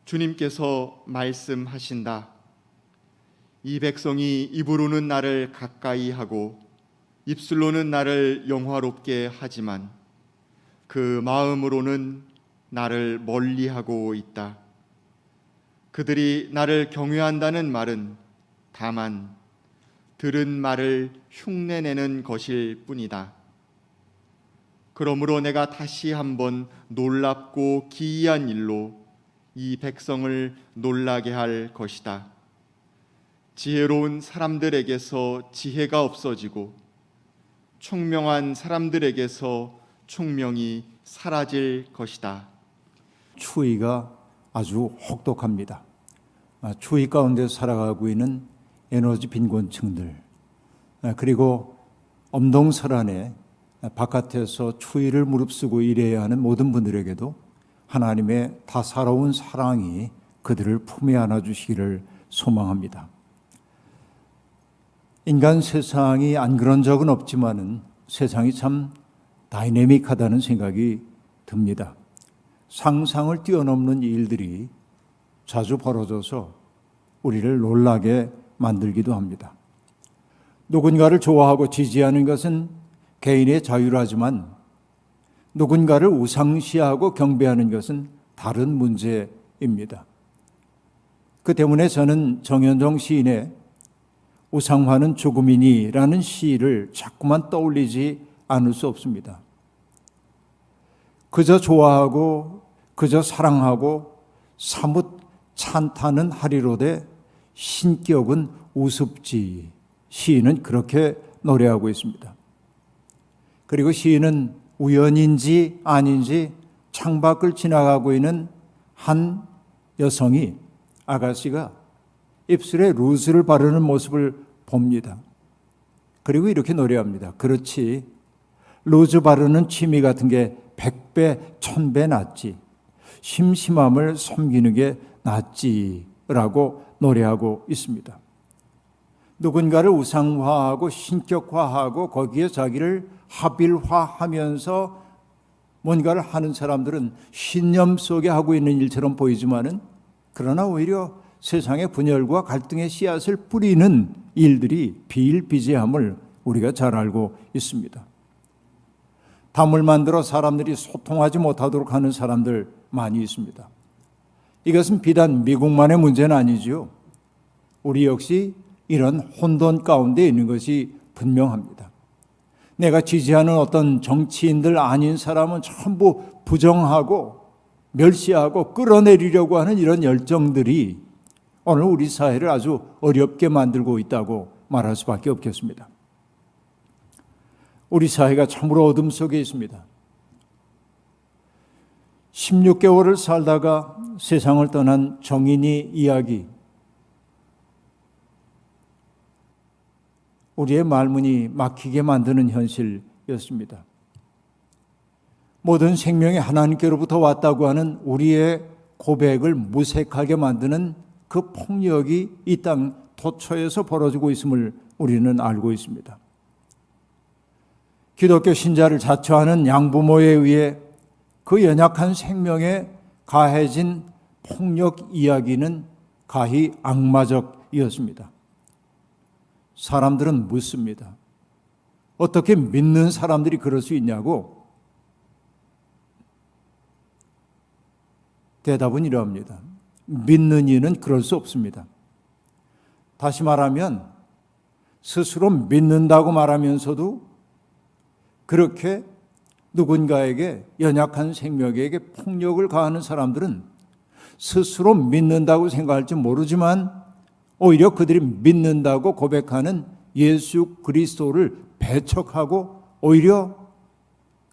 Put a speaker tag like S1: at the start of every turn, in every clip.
S1: 주님께서 말씀하신다. 이 백성이 입으로는 나를 가까이 하고 입술로는 나를 영화롭게 하지만 그 마음으로는 나를 멀리하고 있다. 그들이 나를 경외한다는 말은 다만 들은 말을 흉내내는 것일 뿐이다. 그러므로 내가 다시 한번 놀랍고 기이한 일로 이 백성을 놀라게 할 것이다. 지혜로운 사람들에게서 지혜가 없어지고 총명한 사람들에게서 총명이 사라질 것이다.
S2: 추위가 아주 혹독합니다. 추위 가운데 살아가고 있는 에너지 빈곤층들, 그리고 엄동설안에 바깥에서 추위를 무릅쓰고 일해야 하는 모든 분들에게도 하나님의 다사로운 사랑이 그들을 품에 안아주시기를 소망합니다. 인간 세상이 안 그런 적은 없지만은 세상이 참 다이내믹하다는 생각이 듭니다. 상상을 뛰어넘는 일들이 자주 벌어져서 우리를 놀라게 만들기도 합니다. 누군가를 좋아하고 지지하는 것은 개인의 자유라지만 누군가를 우상시하고 경배하는 것은 다른 문제입니다. 그 때문에 저는 정현종 시인의 우상화는 죽음이니라는 시를 자꾸만 떠올리지 않을 수 없습니다. 그저 좋아하고 그저 사랑하고 사뭇 찬탄은 하리로되 신격은 우습지. 시인은 그렇게 노래하고 있습니다. 그리고 시인은 우연인지 아닌지 창밖을 지나가고 있는 한 여성이, 아가씨가 입술에 루즈를 바르는 모습을 봅니다. 그리고 이렇게 노래합니다. 그렇지, 루즈 바르는 취미 같은 게 100배, 1000배 낫지. 심심함을 섬기는 게 낫지라고 노래하고 있습니다. 누군가를 우상화하고 신격화하고 거기에 자기를 합일화하면서 뭔가를 하는 사람들은 신념 속에 하고 있는 일처럼 보이지만은, 그러나 오히려 세상의 분열과 갈등의 씨앗을 뿌리는 일들이 비일비재함을 우리가 잘 알고 있습니다. 담을 만들어 사람들이 소통하지 못하도록 하는 사람들 많이 있습니다. 이것은 비단 미국만의 문제는 아니지요. 우리 역시 이런 혼돈 가운데 있는 것이 분명합니다. 내가 지지하는 어떤 정치인들 아닌 사람은 전부 부정하고 멸시하고 끌어내리려고 하는 이런 열정들이 오늘 우리 사회를 아주 어렵게 만들고 있다고 말할 수밖에 없겠습니다. 우리 사회가 참으로 어둠 속에 있습니다. 16개월을 살다가 세상을 떠난 정인이 이야기, 우리의 말문이 막히게 만드는 현실이었습니다. 모든 생명이 하나님께로부터 왔다고 하는 우리의 고백을 무색하게 만드는 그 폭력이 이 땅 도처에서 벌어지고 있음을 우리는 알고 있습니다. 기독교 신자를 자처하는 양부모에 의해 그 연약한 생명에 가해진 폭력 이야기는 가히 악마적이었습니다. 사람들은 묻습니다. 어떻게 믿는 사람들이 그럴 수 있냐고? 대답은 이러합니다. 믿는 이는 그럴 수 없습니다. 다시 말하면 스스로 믿는다고 말하면서도 그렇게 누군가에게, 연약한 생명에게 폭력을 가하는 사람들은 스스로 믿는다고 생각할지 모르지만 오히려 그들이 믿는다고 고백하는 예수 그리스도를 배척하고 오히려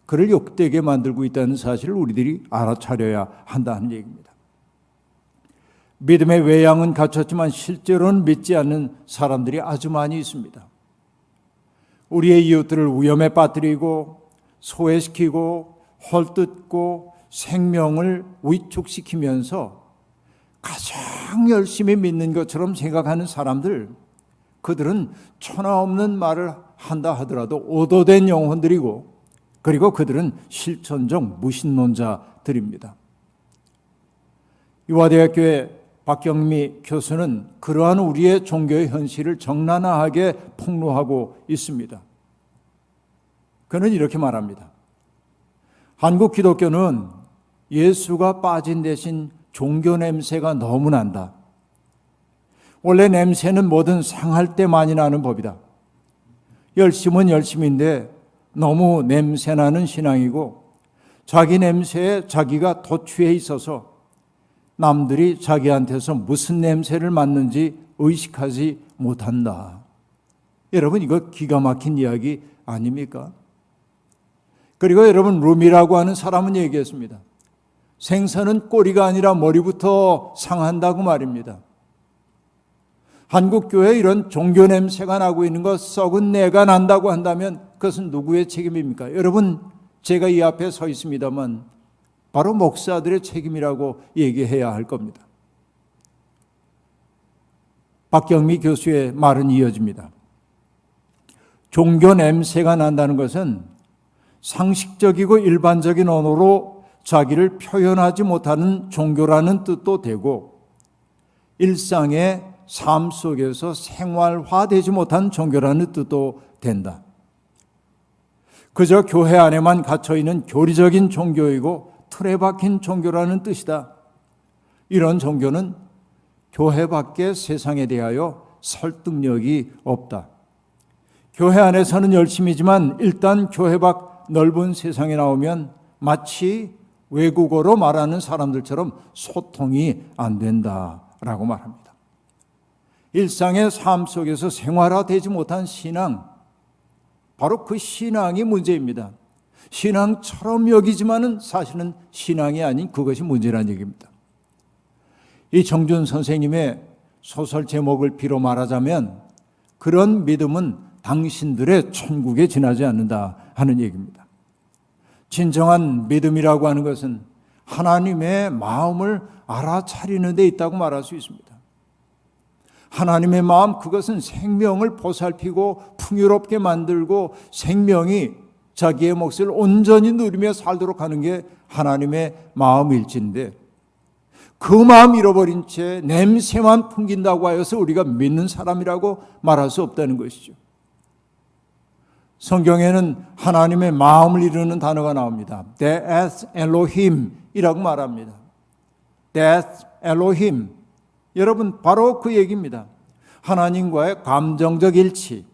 S2: 그를 욕되게 만들고 있다는 사실을 우리들이 알아차려야 한다는 얘기입니다. 믿음의 외양은 갖췄지만 실제로는 믿지 않는 사람들이 아주 많이 있습니다. 우리의 이웃들을 위험에 빠뜨리고 소외시키고 헐뜯고 생명을 위축시키면서 가장 열심히 믿는 것처럼 생각하는 사람들, 그들은 천하 없는 말을 한다 하더라도 오도된 영혼들이고, 그리고 그들은 실천적 무신론자들입니다. 유화대학교의 박경미 교수는 그러한 우리의 종교의 현실을 적나라하게 폭로하고 있습니다. 그는 이렇게 말합니다. 한국 기독교는 예수가 빠진 대신 종교 냄새가 너무 난다. 원래 냄새는 뭐든 상할 때 많이 나는 법이다. 열심은 열심인데 너무 냄새나는 신앙이고 자기 냄새에 자기가 도취해 있어서 남들이 자기한테서 무슨 냄새를 맡는지 의식하지 못한다. 여러분, 이거 기가 막힌 이야기 아닙니까? 그리고 여러분, 루미라고 하는 사람은 얘기했습니다. 생선은 꼬리가 아니라 머리부터 상한다고 말입니다. 한국교회에 이런 종교 냄새가 나고 있는 것, 썩은 내가 난다고 한다면 그것은 누구의 책임입니까? 여러분, 제가 이 앞에 서 있습니다만 바로 목사들의 책임이라고 얘기해야 할 겁니다. 박경미 교수의 말은 이어집니다. 종교 냄새가 난다는 것은 상식적이고 일반적인 언어로 자기를 표현하지 못하는 종교라는 뜻도 되고 일상의 삶 속에서 생활화되지 못한 종교라는 뜻도 된다. 그저 교회 안에만 갇혀있는 교리적인 종교이고 틀에 박힌 종교라는 뜻이다. 이런 종교는 교회 밖의 세상에 대하여 설득력이 없다. 교회 안에서는 열심이지만 일단 교회 밖 넓은 세상에 나오면 마치 외국어로 말하는 사람들처럼 소통이 안 된다라고 말합니다. 일상의 삶 속에서 생활화되지 못한 신앙, 바로 그 신앙이 문제입니다. 신앙처럼 여기지만은 사실은 신앙이 아닌 그것이 문제라는 얘기입니다. 이 정준 선생님의 소설 제목을 비로 말하자면 그런 믿음은 당신들의 천국에 지나지 않는다 하는 얘기입니다. 진정한 믿음이라고 하는 것은 하나님의 마음을 알아차리는 데 있다고 말할 수 있습니다. 하나님의 마음, 그것은 생명을 보살피고 풍요롭게 만들고 생명이 자기의 몫을 온전히 누리며 살도록 하는 게 하나님의 마음일진데 그 마음 잃어버린 채 냄새만 풍긴다고 하여서 우리가 믿는 사람이라고 말할 수 없다는 것이죠. 성경에는 하나님의 마음을 이루는 단어가 나옵니다. Death Elohim이라고 말합니다. Death Elohim. 여러분, 바로 그 얘기입니다. 하나님과의 감정적 일치,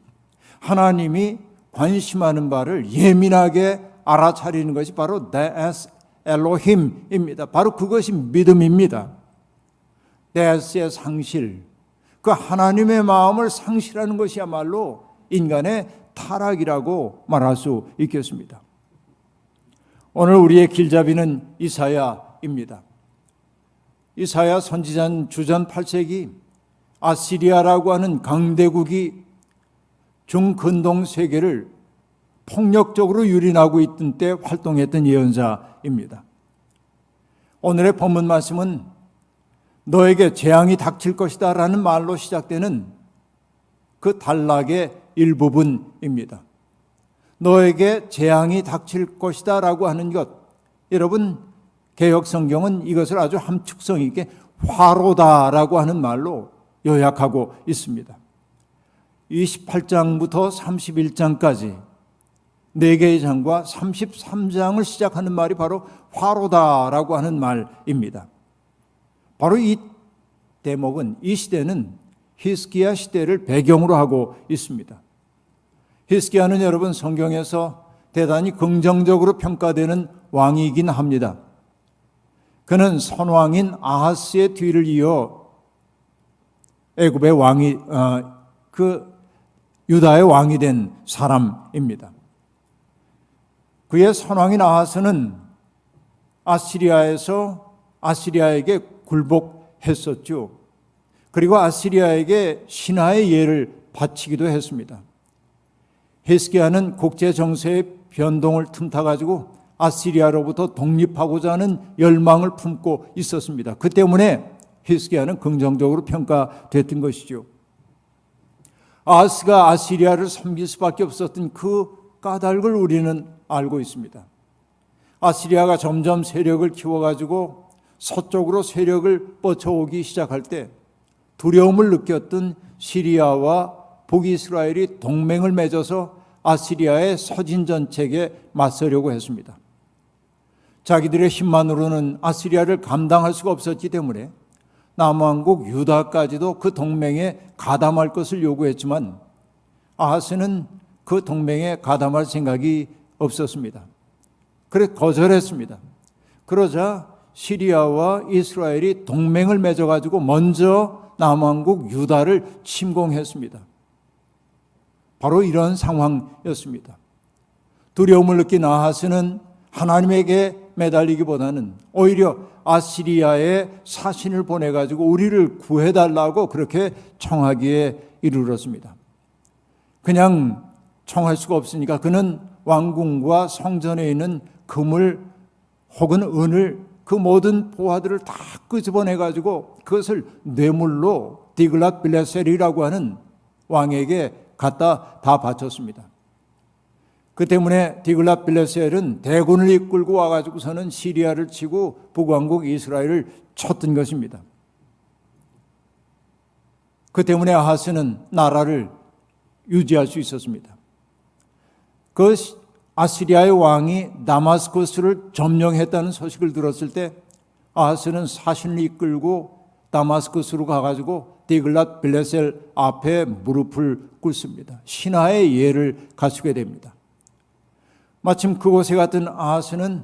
S2: 하나님이 관심하는 바를 예민하게 알아차리는 것이 바로 Death Elohim입니다. 바로 그것이 믿음입니다. Death의 상실, 그 하나님의 마음을 상실하는 것이야말로 인간의 타락이라고 말할 수 있겠습니다. 오늘 우리의 길잡이는 이사야입니다. 이사야 선지자는 주전 8세기 아시리아라고 하는 강대국이 중근동 세계를 폭력적으로 유린하고 있던 때 활동했던 예언자입니다. 오늘의 본문 말씀은 너에게 재앙이 닥칠 것이다 라는 말로 시작되는 그 단락의 일부분입니다. 너에게 재앙이 닥칠 것이다 라고 하는 것, 여러분 개역 성경은 이것을 아주 함축성 있게 화로다라고 하는 말로 요약하고 있습니다. 28장부터 31장까지 4개의 장과 33장을 시작하는 말이 바로 화로다라고 하는 말입니다. 바로 이 대목은, 이 시대는 히스기야 시대를 배경으로 하고 있습니다. 히스기야는 여러분 성경에서 대단히 긍정적으로 평가되는 왕이긴 합니다. 그는 선왕인 아하스의 뒤를 이어 애굽의 왕이 유다의 왕이 된 사람입니다. 그의 선왕인 아하스는 아시리아에게 굴복했었죠. 그리고 아시리아에게 신하의 예를 바치기도 했습니다. 히스기야는 국제 정세의 변동을 틈타가지고 아시리아로부터 독립하고자 하는 열망을 품고 있었습니다. 그 때문에 히스기야는 긍정적으로 평가됐던 것이죠. 아하스가 아시리아를 섬길 수밖에 없었던 그 까닭을 우리는 알고 있습니다. 아시리아가 점점 세력을 키워가지고 서쪽으로 세력을 뻗쳐오기 시작할 때 두려움을 느꼈던 시리아와 북이스라엘이 동맹을 맺어서 아시리아의 서진 전책에 맞서려고 했습니다. 자기들의 힘만으로는 아시리아를 감당할 수가 없었기 때문에 남왕국 유다까지도 그 동맹에 가담할 것을 요구했지만 아하스는 그 동맹에 가담할 생각이 없었습니다. 그래서 거절했습니다. 그러자 시리아와 이스라엘이 동맹을 맺어가지고 먼저 남왕국 유다를 침공했습니다. 바로 이런 상황이었습니다. 두려움을 느낀 아하스는 하나님에게 매달리기보다는 오히려 아시리아에 사신을 보내가지고 우리를 구해달라고 그렇게 청하기에 이르렀습니다. 그냥 청할 수가 없으니까 그는 왕궁과 성전에 있는 금을 혹은 은을 그 모든 보화들을 다 끄집어내가지고 그것을 뇌물로 디글랏 빌레셀이라고 하는 왕에게 갖다 다 바쳤습니다. 그 때문에 디글랏 빌레셀은 대군을 이끌고 와가지고서는 시리아를 치고 북왕국 이스라엘을 쳤던 것입니다. 그 때문에 아하스는 나라를 유지할 수 있었습니다. 그 아시리아의 왕이 다마스커스를 점령했다는 소식을 들었을 때 아하스는 사신을 이끌고 다마스커스로 가가지고 디글랏 빌레셀 앞에 무릎을 꿇습니다. 신하의 예를 갖추게 됩니다. 마침 그곳에 갔던 아하스는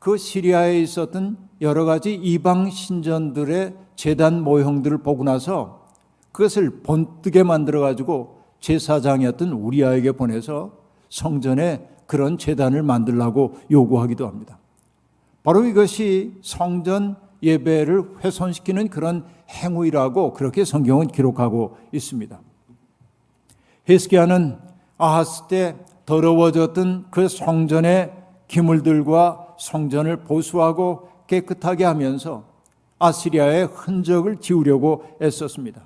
S2: 그 시리아에 있었던 여러 가지 이방 신전들의 제단 모형들을 보고 나서 그것을 본뜨게 만들어가지고 제사장이었던 우리아에게 보내서 성전에 그런 제단을 만들라고 요구하기도 합니다. 바로 이것이 성전 예배를 훼손시키는 그런 행위라고 그렇게 성경은 기록하고 있습니다. 히스기야는 아하스 때 더러워졌던 그 성전의 기물들과 성전을 보수하고 깨끗하게 하면서 아시리아의 흔적을 지우려고 애썼습니다.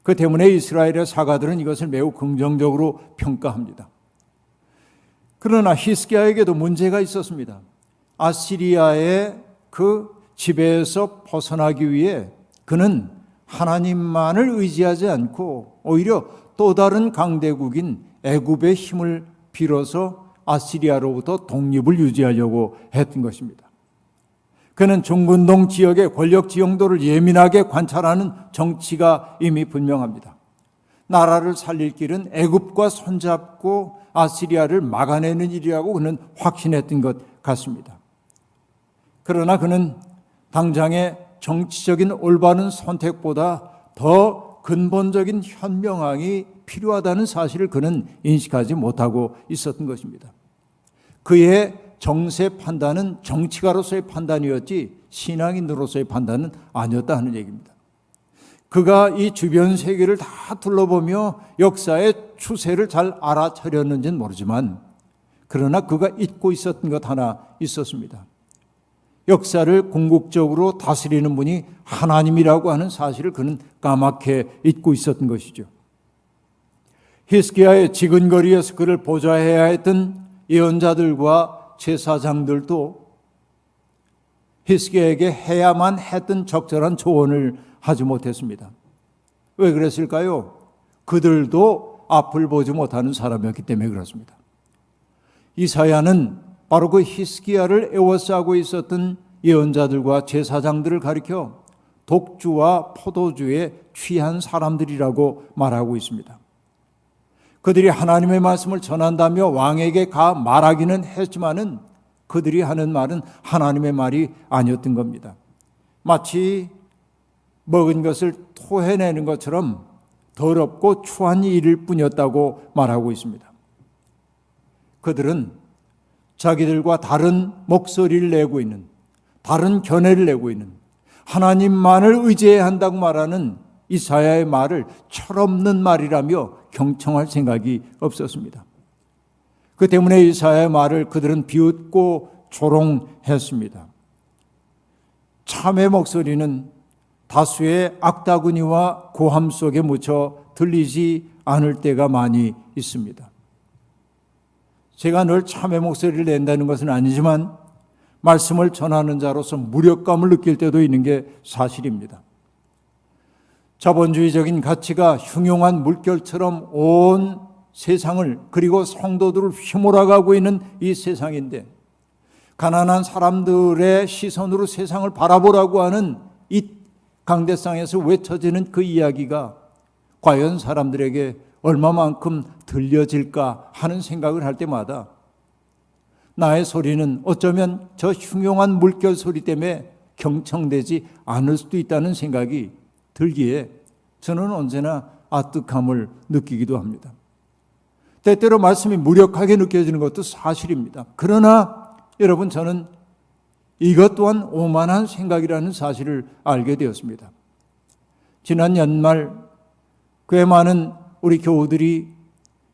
S2: 그 때문에 이스라엘의 사가들은 이것을 매우 긍정적으로 평가합니다. 그러나 히스기야에게도 문제가 있었습니다. 아시리아의 그 지배에서 벗어나기 위해 그는 하나님만을 의지하지 않고 오히려 또 다른 강대국인 애굽의 힘을 빌어서 아시리아로부터 독립을 유지하려고 했던 것입니다. 그는 중근동 지역의 권력 지형도를 예민하게 관찰하는 정치가 이미 분명합니다. 나라를 살릴 길은 애굽과 손잡고 아시리아를 막아내는 일이라고 그는 확신했던 것 같습니다. 그러나 그는 당장의 정치적인 올바른 선택보다 더 근본적인 현명함이 필요하다는 사실을 그는 인식하지 못하고 있었던 것입니다. 그의 정세 판단은 정치가로서의 판단이었지 신앙인으로서의 판단은 아니었다 하는 얘기입니다. 그가 이 주변 세계를 다 둘러보며 역사의 추세를 잘 알아차렸는지는 모르지만 그러나 그가 잊고 있었던 것 하나 있었습니다. 역사를 궁극적으로 다스리는 분이 하나님이라고 하는 사실을 그는 까맣게 잊고 있었던 것이죠. 히스기야의 지근거리에서 그를 보좌해야 했던 예언자들과 제사장들도 히스기야에게 해야만 했던 적절한 조언을 하지 못했습니다. 왜 그랬을까요? 그들도 앞을 보지 못하는 사람이었기 때문에 그렇습니다. 이사야는 바로 그 히스기야를 에워싸고 있었던 예언자들과 제사장들을 가리켜 독주와 포도주에 취한 사람들이라고 말하고 있습니다. 그들이 하나님의 말씀을 전한다며 왕에게 가 말하기는 했지만은 그들이 하는 말은 하나님의 말이 아니었던 겁니다. 마치 먹은 것을 토해내는 것처럼 더럽고 추한 일일 뿐이었다고 말하고 있습니다. 그들은 자기들과 다른 목소리를 내고 있는, 다른 견해를 내고 있는 하나님만을 의지해야 한다고 말하는 이사야의 말을 철없는 말이라며 경청할 생각이 없었습니다. 그 때문에 이사야의 말을 그들은 비웃고 조롱했습니다. 참의 목소리는 다수의 악다구니와 고함 속에 묻혀 들리지 않을 때가 많이 있습니다. 제가 늘 참의 목소리를 낸다는 것은 아니지만 말씀을 전하는 자로서 무력감을 느낄 때도 있는 게 사실입니다. 자본주의적인 가치가 흉용한 물결처럼 온 세상을 그리고 성도들을 휘몰아가고 있는 이 세상인데, 가난한 사람들의 시선으로 세상을 바라보라고 하는 이 강대상에서 외쳐지는 그 이야기가 과연 사람들에게 얼마만큼 들려질까 하는 생각을 할 때마다 나의 소리는 어쩌면 저 흉용한 물결 소리 때문에 경청되지 않을 수도 있다는 생각이 들기에 저는 언제나 아득함을 느끼기도 합니다. 때때로 말씀이 무력하게 느껴지는 것도 사실입니다. 그러나 여러분, 저는 이것 또한 오만한 생각이라는 사실을 알게 되었습니다. 지난 연말 꽤 많은 우리 교우들이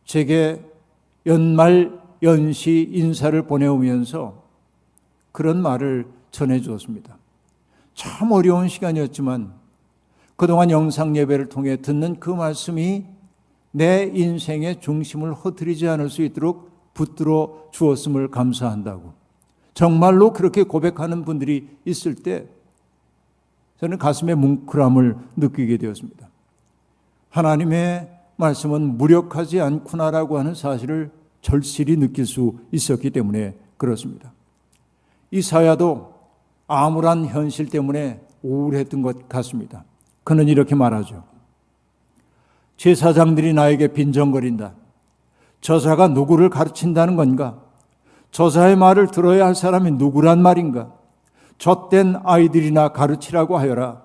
S2: 제게 연말 연시 인사를 보내오면서 그런 말을 전해주었습니다. 참 어려운 시간이었지만 그동안 영상 예배를 통해 듣는 그 말씀이 내 인생의 중심을 흐트리지 않을 수 있도록 붙들어 주었음을 감사한다고, 정말로 그렇게 고백하는 분들이 있을 때 저는 가슴에 뭉클함을 느끼게 되었습니다. 하나님의 말씀은 무력하지 않구나라고 하는 사실을 절실히 느낄 수 있었기 때문에 그렇습니다. 이사야도 암울한 현실 때문에 우울했던 것 같습니다. 그는 이렇게 말하죠. 제사장들이 나에게 빈정거린다. 저자가 누구를 가르친다는 건가? 저자의 말을 들어야 할 사람이 누구란 말인가? 젖된 아이들이나 가르치라고 하여라.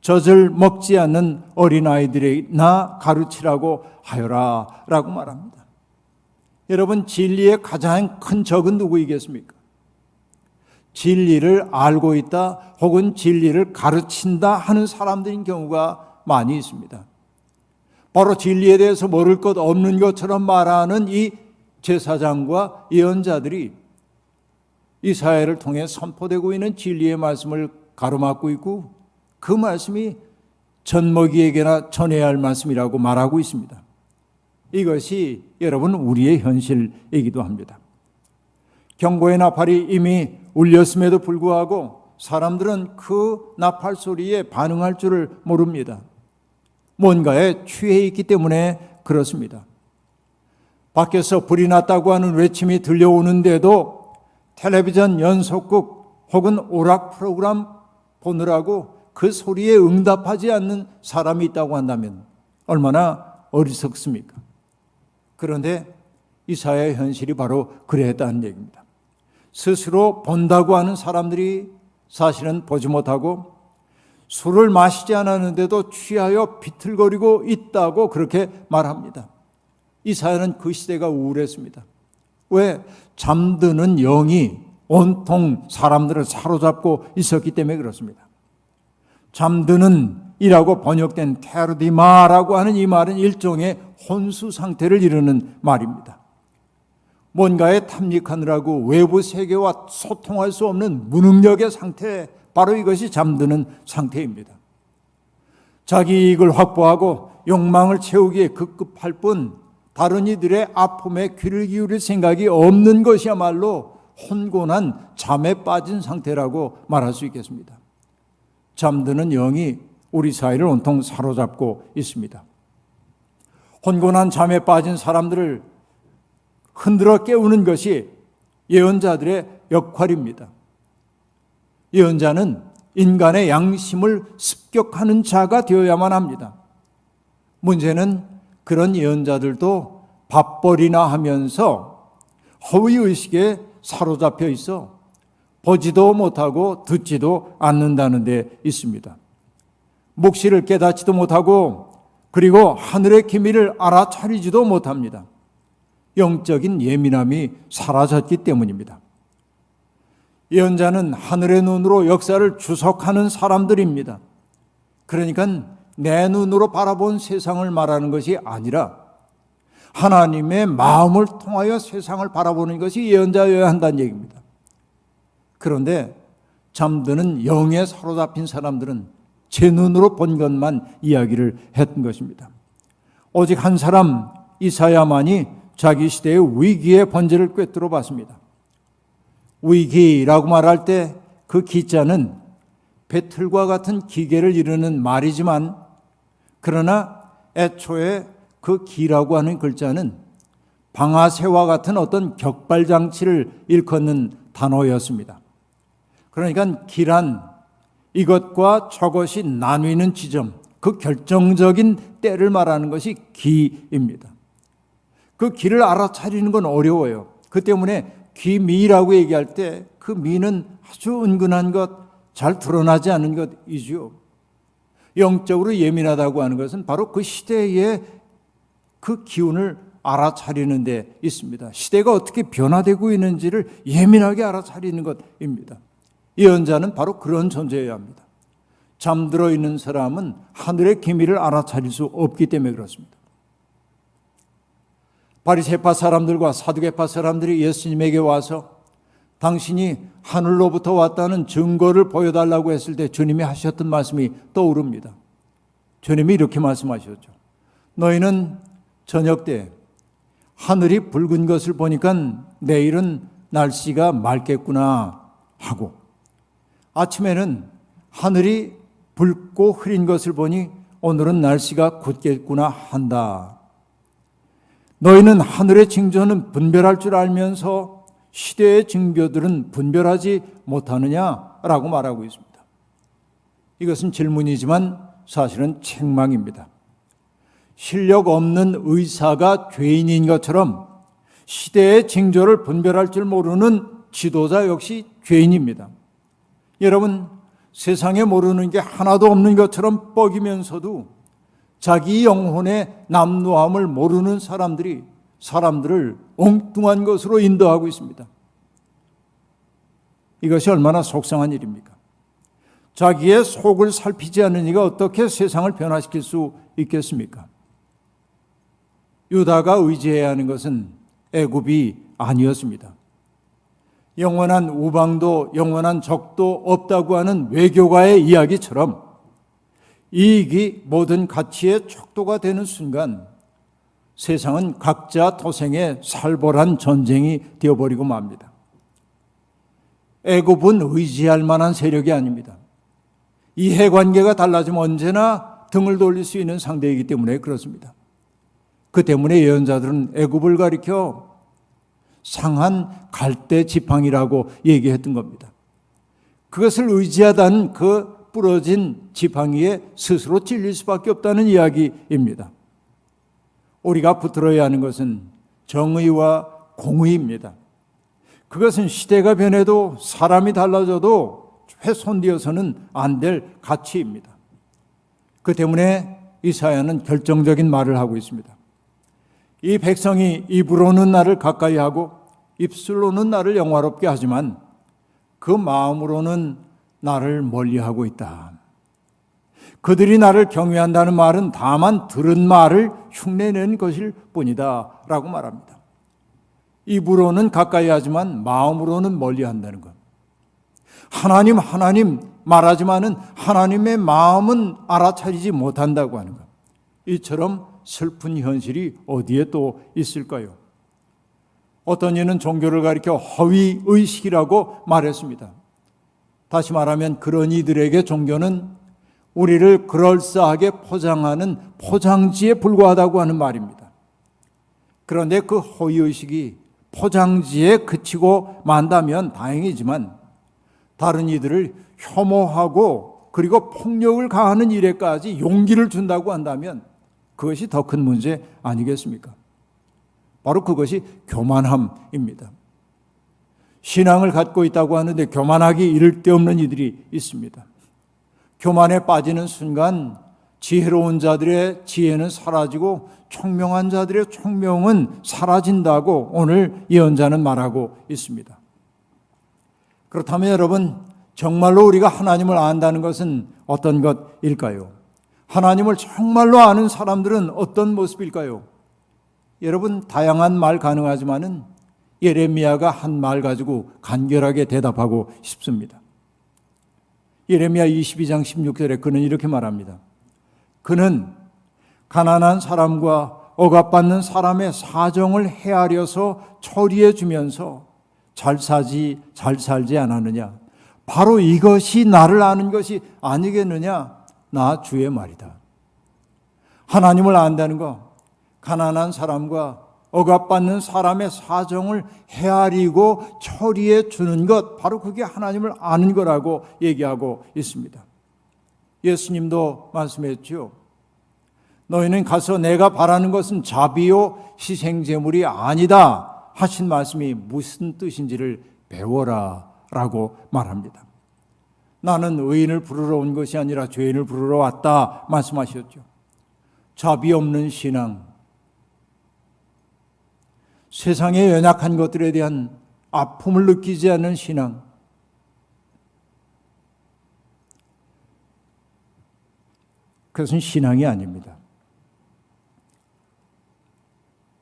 S2: 젖을 먹지 않는 어린아이들이나 가르치라고 하여라 라고 말합니다. 여러분, 진리의 가장 큰 적은 누구이겠습니까? 진리를 알고 있다 혹은 진리를 가르친다 하는 사람들인 경우가 많이 있습니다. 바로 진리에 대해서 모를 것 없는 것처럼 말하는 이 제사장과 예언자들이 이 사회를 통해 선포되고 있는 진리의 말씀을 가로막고 있고, 그 말씀이 젖먹이에게나 전해야 할 말씀이라고 말하고 있습니다. 이것이 여러분 우리의 현실이기도 합니다. 경고의 나팔이 이미 울렸음에도 불구하고 사람들은 그 나팔 소리에 반응할 줄을 모릅니다. 뭔가에 취해 있기 때문에 그렇습니다. 밖에서 불이 났다고 하는 외침이 들려오는데도 텔레비전 연속극 혹은 오락 프로그램 보느라고 그 소리에 응답하지 않는 사람이 있다고 한다면 얼마나 어리석습니까? 그런데 이사야의 현실이 바로 그랬다는 얘기입니다. 스스로 본다고 하는 사람들이 사실은 보지 못하고 술을 마시지 않았는데도 취하여 비틀거리고 있다고 그렇게 말합니다. 이사야는 그 시대가 우울했습니다. 왜? 잠드는 영이 온통 사람들을 사로잡고 있었기 때문에 그렇습니다. 잠드는 이라고 번역된 테르디마라고 하는 이 말은 일종의 혼수 상태를 이루는 말입니다. 뭔가에 탐닉하느라고 외부 세계와 소통할 수 없는 무능력의 상태, 바로 이것이 잠드는 상태입니다. 자기 이익을 확보하고 욕망을 채우기에 급급할 뿐 다른 이들의 아픔에 귀를 기울일 생각이 없는 것이야말로 혼곤한 잠에 빠진 상태라고 말할 수 있겠습니다. 잠드는 영이 우리 사회를 온통 사로잡고 있습니다. 혼곤한 잠에 빠진 사람들을 흔들어 깨우는 것이 예언자들의 역할입니다. 예언자는 인간의 양심을 습격하는 자가 되어야만 합니다. 문제는 그런 예언자들도 밥벌이나 하면서 허위의식에 사로잡혀 있어 보지도 못하고 듣지도 않는다는 데 있습니다. 묵시를 깨닫지도 못하고 그리고 하늘의 기밀을 알아차리지도 못합니다. 영적인 예민함이 사라졌기 때문입니다. 예언자는 하늘의 눈으로 역사를 주석하는 사람들입니다. 그러니까 내 눈으로 바라본 세상을 말하는 것이 아니라 하나님의 마음을 통하여 세상을 바라보는 것이 예언자여야 한다는 얘기입니다. 그런데 잠드는 영에 사로잡힌 사람들은 제 눈으로 본 것만 이야기를 했던 것입니다. 오직 한 사람 이사야만이 자기 시대의 위기의 번제를 꿰뚫어 봤습니다. 위기라고 말할 때 그 기자는 배틀과 같은 기계를 이루는 말이지만 그러나 애초에 그 기라고 하는 글자는 방아쇠와 같은 어떤 격발장치를 일컫는 단어였습니다. 그러니까 기란 이것과 저것이 나뉘는 지점, 그 결정적인 때를 말하는 것이 기입니다. 그 기를 알아차리는 건 어려워요. 그 때문에 기미라고 얘기할 때 그 미는 아주 은근한 것, 잘 드러나지 않은 것이죠. 영적으로 예민하다고 하는 것은 바로 그 시대의 그 기운을 알아차리는 데 있습니다. 시대가 어떻게 변화되고 있는지를 예민하게 알아차리는 것입니다. 예언자는 바로 그런 존재여야 합니다. 잠들어 있는 사람은 하늘의 기밀을 알아차릴 수 없기 때문에 그렇습니다. 바리새파 사람들과 사두개파 사람들이 예수님에게 와서 당신이 하늘로부터 왔다는 증거를 보여달라고 했을 때 주님이 하셨던 말씀이 떠오릅니다. 주님이 이렇게 말씀하셨죠. 너희는 저녁 때 하늘이 붉은 것을 보니까 내일은 날씨가 맑겠구나 하고, 아침에는 하늘이 붉고 흐린 것을 보니 오늘은 날씨가 굳겠구나 한다. 너희는 하늘의 징조는 분별할 줄 알면서 시대의 징조들은 분별하지 못하느냐라고 말하고 있습니다. 이것은 질문이지만 사실은 책망입니다. 실력 없는 의사가 죄인인 것처럼 시대의 징조를 분별할 줄 모르는 지도자 역시 죄인입니다. 여러분, 세상에 모르는 게 하나도 없는 것처럼 뻐기면서도 자기 영혼의 남노함을 모르는 사람들이 사람들을 엉뚱한 것으로 인도하고 있습니다. 이것이 얼마나 속상한 일입니까? 자기의 속을 살피지 않는 이가 어떻게 세상을 변화시킬 수 있겠습니까? 유다가 의지해야 하는 것은 애굽이 아니었습니다. 영원한 우방도 영원한 적도 없다고 하는 외교가의 이야기처럼 이익이 모든 가치의 척도가 되는 순간 세상은 각자 도생의 살벌한 전쟁이 되어버리고 맙니다. 애굽은 의지할 만한 세력이 아닙니다. 이해관계가 달라지면 언제나 등을 돌릴 수 있는 상대이기 때문에 그렇습니다. 그 때문에 예언자들은 애굽을 가리켜 상한 갈대 지팡이라고 얘기했던 겁니다. 그것을 의지하다는 그 부러진 지팡이에 스스로 찔릴 수밖에 없다는 이야기입니다. 우리가 붙들어야 하는 것은 정의와 공의입니다. 그것은 시대가 변해도 사람이 달라져도 훼손되어서는 안 될 가치입니다. 그 때문에 이사야는 결정적인 말을 하고 있습니다. 이 백성이 입으로는 나를 가까이 하고 입술로는 나를 영화롭게 하지만 그 마음으로는 나를 멀리하고 있다. 그들이 나를 경외한다는 말은 다만 들은 말을 흉내내는 것일 뿐이다 라고 말합니다. 입으로는 가까이 하지만 마음으로는 멀리한다는 것. 하나님 말하지만은 하나님의 마음은 알아차리지 못한다고 하는 것. 이처럼 슬픈 현실이 어디에 또 있을까요? 어떤 이는 종교를 가리켜 허위의식이라고 말했습니다. 다시 말하면 그런 이들에게 종교는 우리를 그럴싸하게 포장하는 포장지에 불과하다고 하는 말입니다. 그런데 그 허위의식이 포장지에 그치고 만다면 다행이지만 다른 이들을 혐오하고 그리고 폭력을 가하는 일에까지 용기를 준다고 한다면 그것이 더 큰 문제 아니겠습니까? 바로 그것이 교만함입니다. 신앙을 갖고 있다고 하는데 교만하기 이를 데 없는 이들이 있습니다. 교만에 빠지는 순간 지혜로운 자들의 지혜는 사라지고 총명한 자들의 총명은 사라진다고 오늘 예언자는 말하고 있습니다. 그렇다면 여러분, 정말로 우리가 하나님을 안다는 것은 어떤 것일까요? 하나님을 정말로 아는 사람들은 어떤 모습일까요? 여러분, 다양한 말 가능하지만은 예레미야가 한 말 가지고 간결하게 대답하고 싶습니다. 예레미야 22장 16절에 그는 이렇게 말합니다. 그는 가난한 사람과 억압받는 사람의 사정을 헤아려서 처리해 주면서 잘 살지 않았느냐? 바로 이것이 나를 아는 것이 아니겠느냐? 나 주의 말이다. 하나님을 안다는 것, 가난한 사람과 억압받는 사람의 사정을 헤아리고 처리해 주는 것, 바로 그게 하나님을 아는 거라고 얘기하고 있습니다. 예수님도 말씀했죠. 너희는 가서 내가 바라는 것은 자비요 희생제물이 아니다 하신 말씀이 무슨 뜻인지를 배워라 라고 말합니다. 나는 의인을 부르러 온 것이 아니라 죄인을 부르러 왔다 말씀하셨죠. 자비 없는 신앙, 세상의 연약한 것들에 대한 아픔을 느끼지 않는 신앙, 그것은 신앙이 아닙니다.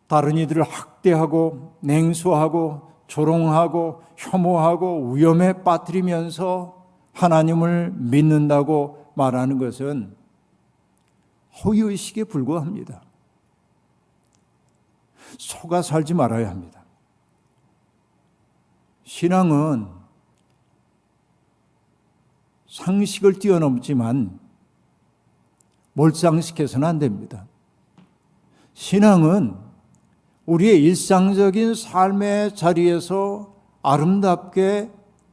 S2: 다른 이들을 학대하고 냉소하고 조롱하고 혐오하고 위험에 빠뜨리면서 하나님을 믿는다고 말하는 것은 허위의식에 불과합니다. 속아 살지 말아야 합니다. 신앙은 상식을 뛰어넘지만 몰상식해서는 안 됩니다. 신앙은 우리의 일상적인 삶의 자리에서 아름답게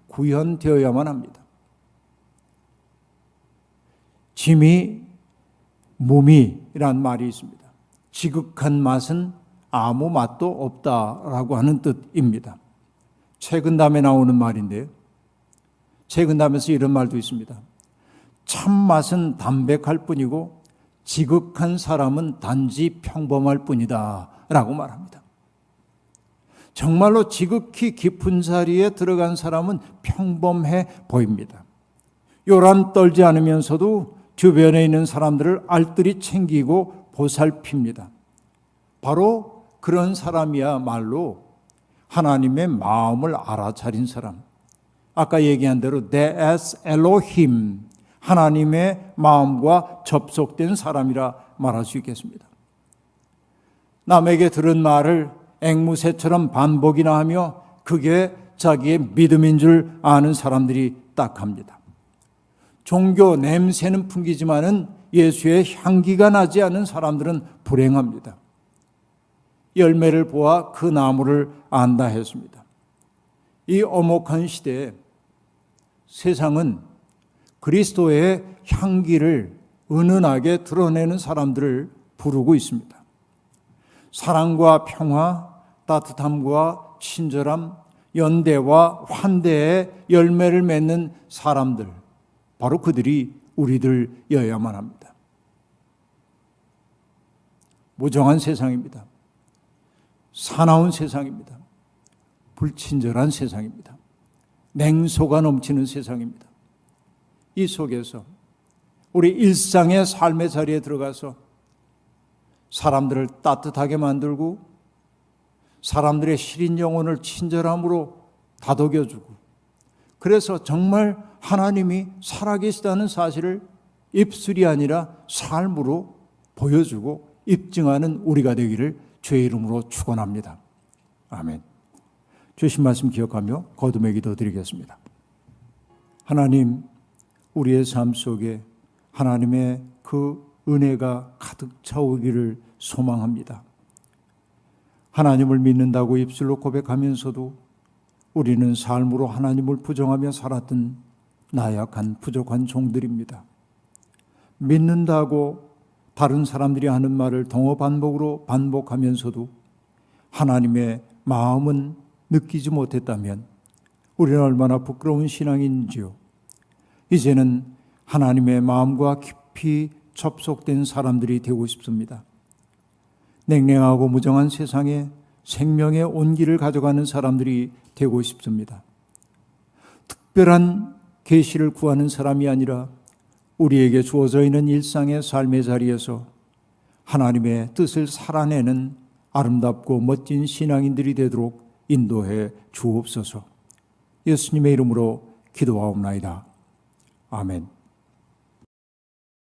S2: 구현되어야만 합니다. 짐이 무미란 말이 있습니다. 지극한 맛은 아무 맛도 없다라고 하는 뜻입니다. 책은담에 나오는 말인데요. 책은담에서 이런 말도 있습니다. 참맛은 담백할 뿐이고 지극한 사람은 단지 평범할 뿐이다 라고 말합니다. 정말로 지극히 깊은 자리에 들어간 사람은 평범해 보입니다. 요란 떨지 않으면서도 주변에 있는 사람들을 알뜰히 챙기고 보살핍니다. 바로 그런 사람이야말로 하나님의 마음을 알아차린 사람. 아까 얘기한 대로 데에스 엘로힘, 하나님의 마음과 접속된 사람이라 말할 수 있겠습니다. 남에게 들은 말을 앵무새처럼 반복이나 하며 그게 자기의 믿음인 줄 아는 사람들이 딱합니다. 종교 냄새는 풍기지만은 예수의 향기가 나지 않은 사람들은 불행합니다. 열매를 보아 그 나무를 안다 했습니다. 이 엄혹한 시대에 세상은 그리스도의 향기를 은은하게 드러내는 사람들을 부르고 있습니다. 사랑과 평화, 따뜻함과 친절함, 연대와 환대의 열매를 맺는 사람들, 바로 그들이 우리들이어야만 합니다. 무정한 세상입니다. 사나운 세상입니다. 불친절한 세상입니다. 냉소가 넘치는 세상입니다. 이 속에서 우리 일상의 삶의 자리에 들어가서 사람들을 따뜻하게 만들고 사람들의 시린 영혼을 친절함으로 다독여주고, 그래서 정말 하나님이 살아계시다는 사실을 입술이 아니라 삶으로 보여주고 입증하는 우리가 되기를 주의 이름으로 축원합니다. 아멘. 주신 말씀 기억하며 거듭의 기도 드리겠습니다. 하나님, 우리의 삶 속에 하나님의 그 은혜가 가득 차오기를 소망합니다. 하나님을 믿는다고 입술로 고백하면서도 우리는 삶으로 하나님을 부정하며 살았던 나약한 부족한 종들입니다. 믿는다고 다른 사람들이 하는 말을 동어반복으로 반복하면서도 하나님의 마음은 느끼지 못했다면 우리는 얼마나 부끄러운 신앙인지요. 이제는 하나님의 마음과 깊이 접속된 사람들이 되고 싶습니다. 냉랭하고 무정한 세상에 생명의 온기를 가져가는 사람들이 되고 싶습니다. 특별한 계시를 구하는 사람이 아니라 우리에게 주어져 있는 일상의 삶의 자리에서 하나님의 뜻을 살아내는 아름답고 멋진 신앙인들이 되도록 인도해 주옵소서. 예수님의 이름으로 기도하옵나이다. 아멘.